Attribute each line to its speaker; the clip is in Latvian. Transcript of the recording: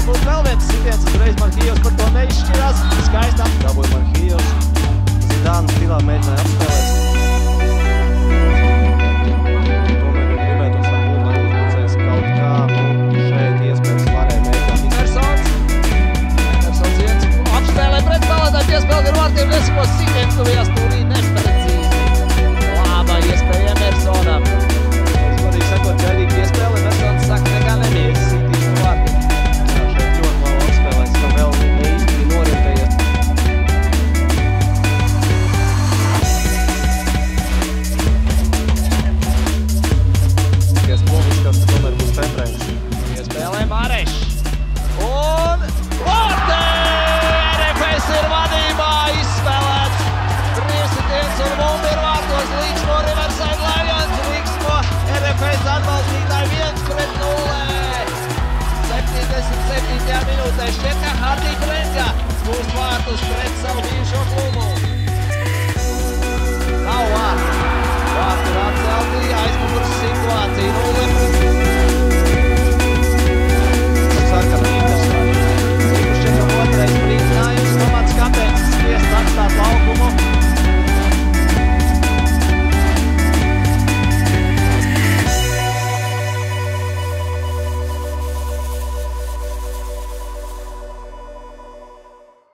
Speaker 1: vēl būs vēl viens sitiens, uzreiz Markijos par to neizšķirās. Skaistām dabūja Markijos. Zidāna stilā mēģināja apspēlēt. Tomēr viņi gribētos varbūt, lai uzbrucējs kaut kā, šeit iespējams varēja mēģināt. Emersons viens apspēlē pretspēlētāji, piespēlē ar vārtiem, nesikos sitiens tuvījās tūlīt neprecīzi. Laba iespēja Emersonam. Es godīgi sakot, gaidīt piespēli, Emersons saka, nekā nemīlis sitīt no vārtiem. Jā, šeit ļoti labi apspēlēs, ka vēl īsti bija norientējies. Kas tomēr būs temprējums. Iespēlē Marešs. Un vārtē! RFS ir vadībā izspēlēts. Priesitiens un bumba ir vārtos. Līdz no Riverside Lions. Līdz no RFS atbalstītāji 1-0. 77. minūtē šķiet, ka Hardī Krenga būs vārtus pret savu bijušo